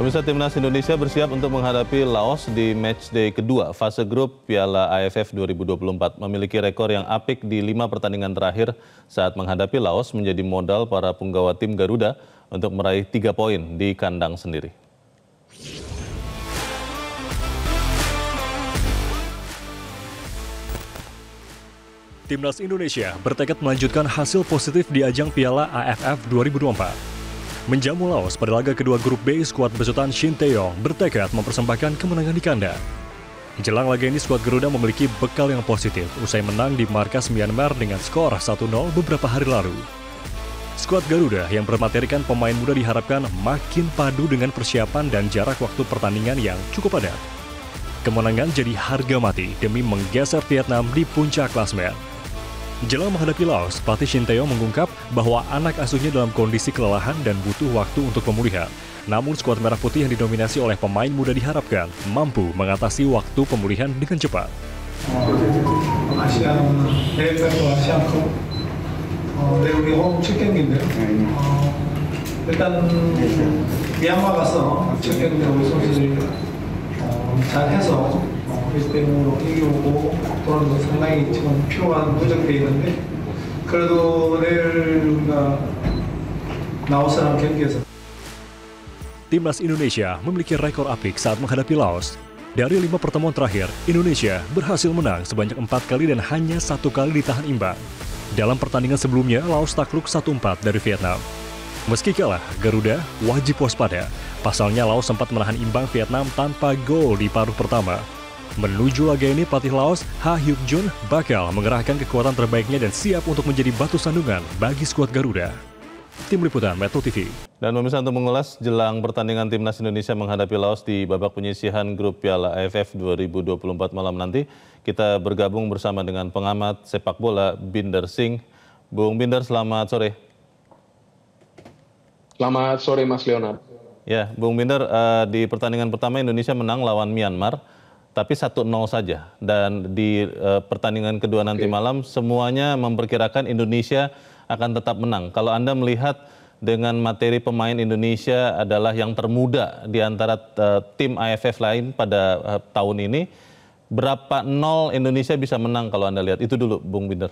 Pemirsa, Timnas Indonesia bersiap untuk menghadapi Laos di matchday kedua fase grup Piala AFF 2024. Memiliki rekor yang apik di 5 pertandingan terakhir saat menghadapi Laos menjadi modal para punggawa tim Garuda untuk meraih 3 poin di kandang sendiri. Timnas Indonesia bertekad melanjutkan hasil positif di ajang Piala AFF 2024. Menjamu Laos pada laga kedua grup B, skuad besutan Shin Tae-yong bertekad mempersembahkan kemenangan di kandang. Jelang laga ini, skuad Garuda memiliki bekal yang positif usai menang di markas Myanmar dengan skor 1-0 beberapa hari lalu. Skuad Garuda yang bermaterikan pemain muda diharapkan makin padu dengan persiapan dan jarak waktu pertandingan yang cukup padat. Kemenangan jadi harga mati demi menggeser Vietnam di puncak klasemen. Jelang menghadapi Laos, pelatih Shin Tae-yong mengungkap bahwa anak asuhnya dalam kondisi kelelahan dan butuh waktu untuk pemulihan. Namun skuad Merah Putih yang didominasi oleh pemain muda diharapkan mampu mengatasi waktu pemulihan dengan cepat. 일등으로 이기고 그런 거 상당히 지금 필요한 누적돼 있는데 그래도 내일 우리가 라오스랑 경기에서 Timnas Indonesia memiliki rekor apik saat menghadapi Laos. Dari 5 pertemuan terakhir, Indonesia berhasil menang sebanyak 4 kali dan hanya 1 kali ditahan imbang. Dalam pertandingan sebelumnya, Laos takluk 1-4 dari Vietnam. Meski kalah, Garuda wajib waspada. Pasalnya Laos sempat menahan imbang Vietnam tanpa gol di paruh pertama. Menuju laga ini, pelatih Laos, Ha Hyuk Jun, bakal mengerahkan kekuatan terbaiknya dan siap untuk menjadi batu sandungan bagi skuad Garuda. Tim Liputan Metro TV. Dan pemirsa, untuk mengulas jelang pertandingan Timnas Indonesia menghadapi Laos di babak penyisihan grup Piala AFF 2024 malam nanti, kita bergabung bersama dengan pengamat sepak bola Binder Singh. Bung Binder, selamat sore. Selamat sore Mas Leonard. Ya, Bung Binder, di pertandingan pertama Indonesia menang lawan Myanmar, tapi 1-0 saja. Dan di pertandingan kedua nanti malam, semuanya memperkirakan Indonesia akan tetap menang. Kalau Anda melihat dengan materi pemain Indonesia adalah yang termuda di antara tim AFF lain pada tahun ini, berapa nol Indonesia bisa menang kalau Anda lihat? Itu dulu, Bung Binder.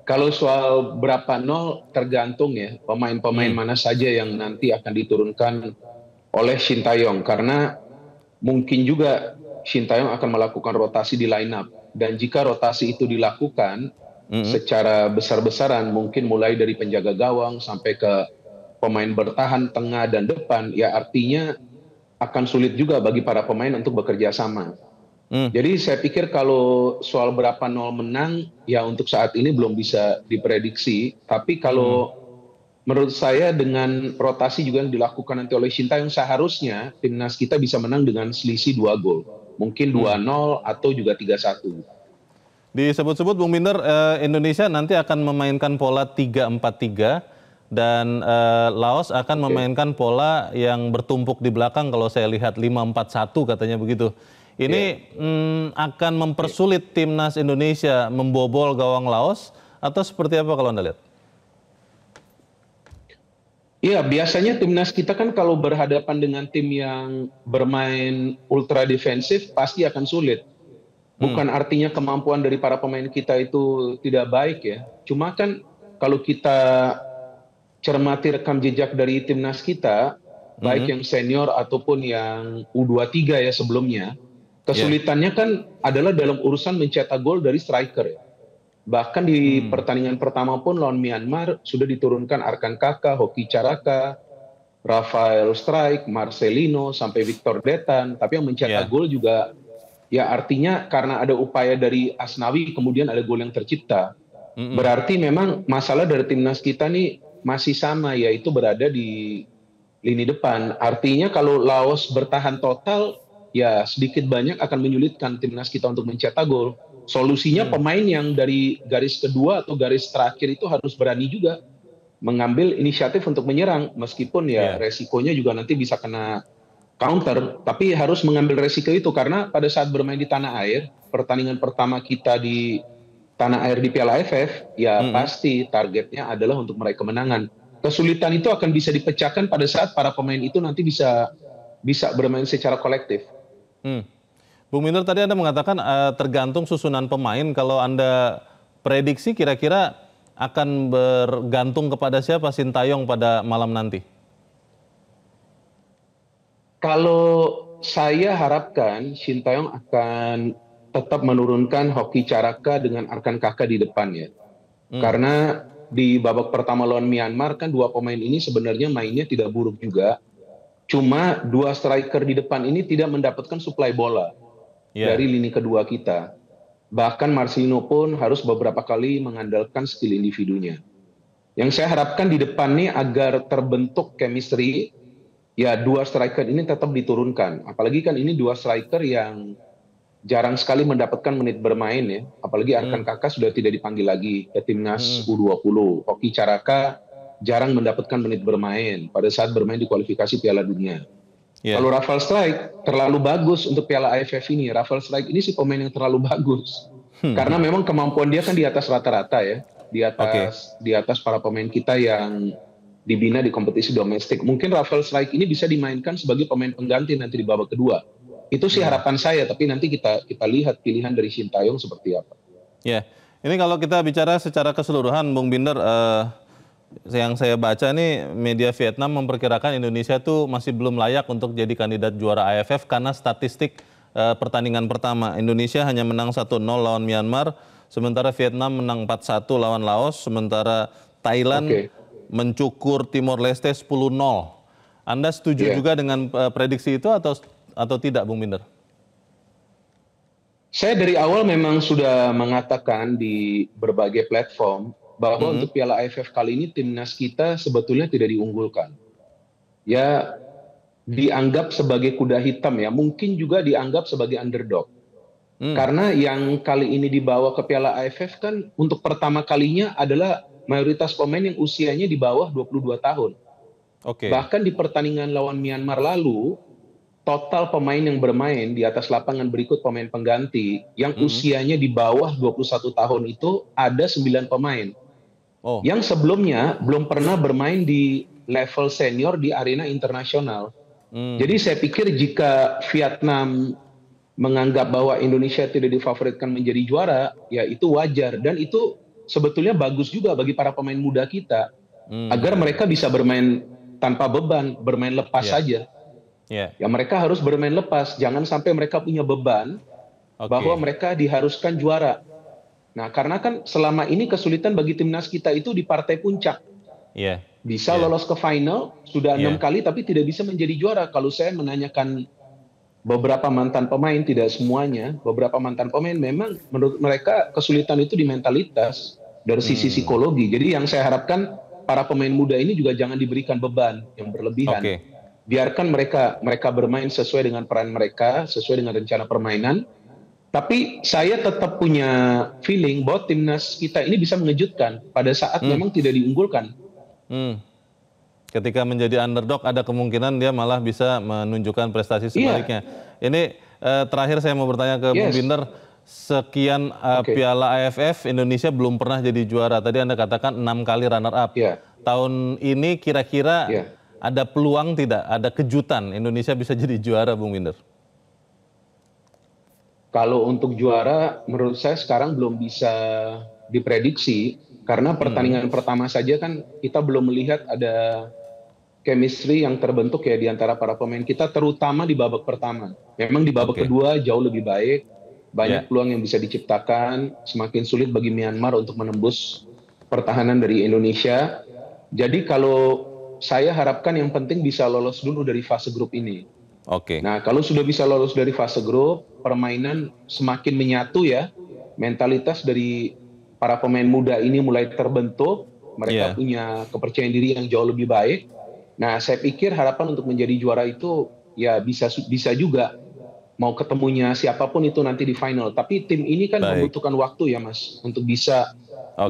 Kalau soal berapa nol tergantung ya, pemain-pemain mana saja yang nanti akan diturunkan oleh Shin Tae-yong. Karena mungkin juga Shin Tae-yong akan melakukan rotasi di line up. Dan jika rotasi itu dilakukan secara besar-besaran, mungkin mulai dari penjaga gawang sampai ke pemain bertahan tengah dan depan, ya artinya akan sulit juga bagi para pemain untuk bekerja sama. Jadi saya pikir kalau soal berapa nol menang, ya untuk saat ini belum bisa diprediksi. Tapi kalau menurut saya dengan rotasi juga yang dilakukan nanti oleh Shin Tae-yong, seharusnya timnas kita bisa menang dengan selisih 2 gol. Mungkin 2-0 atau juga 3-1. Disebut-sebut Bung Binder, Indonesia nanti akan memainkan pola 3-4-3 dan Laos akan memainkan pola yang bertumpuk di belakang, kalau saya lihat 5-4-1 katanya begitu. Ini akan mempersulit timnas Indonesia membobol gawang Laos atau seperti apa kalau Anda lihat? Iya, biasanya timnas kita kan kalau berhadapan dengan tim yang bermain ultra defensif pasti akan sulit. Bukan artinya kemampuan dari para pemain kita itu tidak baik ya. Cuma kan kalau kita cermati rekam jejak dari timnas kita, baik yang senior ataupun yang U23 ya sebelumnya, kesulitannya kan adalah dalam urusan mencetak gol dari striker ya. Bahkan di pertandingan pertama pun lawan Myanmar sudah diturunkan Arkan Kaka, Hoki Caraka, Rafael Strike, Marcelino, sampai Victor Detan. Tapi yang mencetak gol juga, ya artinya karena ada upaya dari Asnawi kemudian ada gol yang tercipta. Berarti memang masalah dari timnas kita nih masih sama, yaitu berada di lini depan. Artinya kalau Laos bertahan total, ya sedikit banyak akan menyulitkan timnas kita untuk mencetak gol. Solusinya pemain yang dari garis kedua atau garis terakhir itu harus berani juga mengambil inisiatif untuk menyerang, meskipun ya resikonya juga nanti bisa kena counter, tapi harus mengambil resiko itu karena pada saat bermain di tanah air, pertandingan pertama kita di tanah air di Piala AFF, ya pasti targetnya adalah untuk meraih kemenangan. kesulitan itu akan bisa dipecahkan pada saat para pemain itu nanti bisa bermain secara kolektif. Bung Minder, tadi Anda mengatakan tergantung susunan pemain. Kalau Anda prediksi kira-kira akan bergantung kepada siapa Sintayong pada malam nanti? Kalau saya harapkan Sintayong akan tetap menurunkan Hoki Caraka dengan Arkan Kakak di depan ya. Karena di babak pertama lawan Myanmar kan dua pemain ini sebenarnya mainnya tidak buruk juga. Cuma dua striker di depan ini tidak mendapatkan suplai bola dari lini kedua kita. Bahkan Marcelino pun harus beberapa kali mengandalkan skill individunya. Yang saya harapkan di depan nih agar terbentuk chemistry, ya dua striker ini tetap diturunkan. Apalagi kan ini dua striker yang jarang sekali mendapatkan menit bermain ya. Apalagi Arkan Kakak sudah tidak dipanggil lagi ke timnas U20. Hoki Caraka jarang mendapatkan menit bermain pada saat bermain di kualifikasi Piala Dunia. Kalau Rafael Strijk terlalu bagus untuk Piala AFF ini. Rafael Strijk ini si pemain yang terlalu bagus. Karena memang kemampuan dia kan di atas rata-rata ya. Di atas para pemain kita yang dibina di kompetisi domestik. Mungkin Rafael Strijk ini bisa dimainkan sebagai pemain pengganti nanti di babak kedua. Itu sih harapan saya, tapi nanti kita lihat pilihan dari Sintayong seperti apa. Ya, ini kalau kita bicara secara keseluruhan, Bung Binder, yang saya baca nih media Vietnam memperkirakan Indonesia tuh masih belum layak untuk jadi kandidat juara AFF karena statistik pertandingan pertama. Indonesia hanya menang 1-0 lawan Myanmar, sementara Vietnam menang 4-1 lawan Laos, sementara Thailand mencukur Timor Leste 10-0. Anda setuju juga dengan prediksi itu atau tidak, Bung Binder? Saya dari awal memang sudah mengatakan di berbagai platform bahwa untuk Piala AFF kali ini timnas kita sebetulnya tidak diunggulkan. Ya dianggap sebagai kuda hitam ya, mungkin juga dianggap sebagai underdog. Karena yang kali ini dibawa ke Piala AFF kan untuk pertama kalinya adalah mayoritas pemain yang usianya di bawah 22 tahun. Bahkan di pertandingan lawan Myanmar lalu, total pemain yang bermain di atas lapangan berikut pemain pengganti yang usianya di bawah 21 tahun itu ada 9 pemain. Yang sebelumnya belum pernah bermain di level senior di arena internasional. Jadi saya pikir jika Vietnam menganggap bahwa Indonesia tidak difavoritkan menjadi juara, ya itu wajar. Dan itu sebetulnya bagus juga bagi para pemain muda kita. Agar mereka bisa bermain tanpa beban, bermain lepas saja. Ya mereka harus bermain lepas, jangan sampai mereka punya beban bahwa mereka diharuskan juara. Nah karena kan selama ini kesulitan bagi timnas kita itu di partai puncak. Bisa lolos ke final, sudah 6 kali tapi tidak bisa menjadi juara. Kalau saya menanyakan beberapa mantan pemain, tidak semuanya, beberapa mantan pemain memang menurut mereka kesulitan itu di mentalitas dari sisi psikologi. Jadi yang saya harapkan para pemain muda ini juga jangan diberikan beban yang berlebihan. Biarkan mereka bermain sesuai dengan peran mereka, sesuai dengan rencana permainan. Tapi saya tetap punya feeling bahwa timnas kita ini bisa mengejutkan pada saat memang tidak diunggulkan. Ketika menjadi underdog ada kemungkinan dia malah bisa menunjukkan prestasi sebaliknya. Ini terakhir saya mau bertanya ke Bung Binder, sekian Piala AFF Indonesia belum pernah jadi juara. Tadi Anda katakan 6 kali runner up. Tahun ini kira-kira ada peluang tidak, ada kejutan Indonesia bisa jadi juara, Bung Binder? Kalau untuk juara, menurut saya sekarang belum bisa diprediksi. Karena pertandingan pertama saja kan kita belum melihat ada chemistry yang terbentuk ya di antara para pemain kita, terutama di babak pertama. Memang di babak kedua jauh lebih baik, banyak peluang yang bisa diciptakan, semakin sulit bagi Myanmar untuk menembus pertahanan dari Indonesia. Jadi kalau saya harapkan yang penting bisa lolos dulu dari fase grup ini. Nah kalau sudah bisa lolos dari fase grup, permainan semakin menyatu ya, mentalitas dari para pemain muda ini mulai terbentuk, mereka punya kepercayaan diri yang jauh lebih baik. Nah, saya pikir harapan untuk menjadi juara itu ya bisa juga mau ketemunya siapapun itu nanti di final. Tapi tim ini kan membutuhkan waktu ya Mas untuk bisa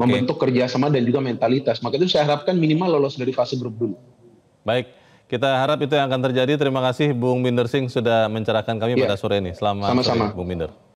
membentuk kerjasama dan juga mentalitas. Maka itu saya harapkan minimal lolos dari fase grup dulu. Baik, kita harap itu yang akan terjadi. Terima kasih Bung Binder Singh sudah mencerahkan kami pada sore ini. Selamat sore Bung Binder.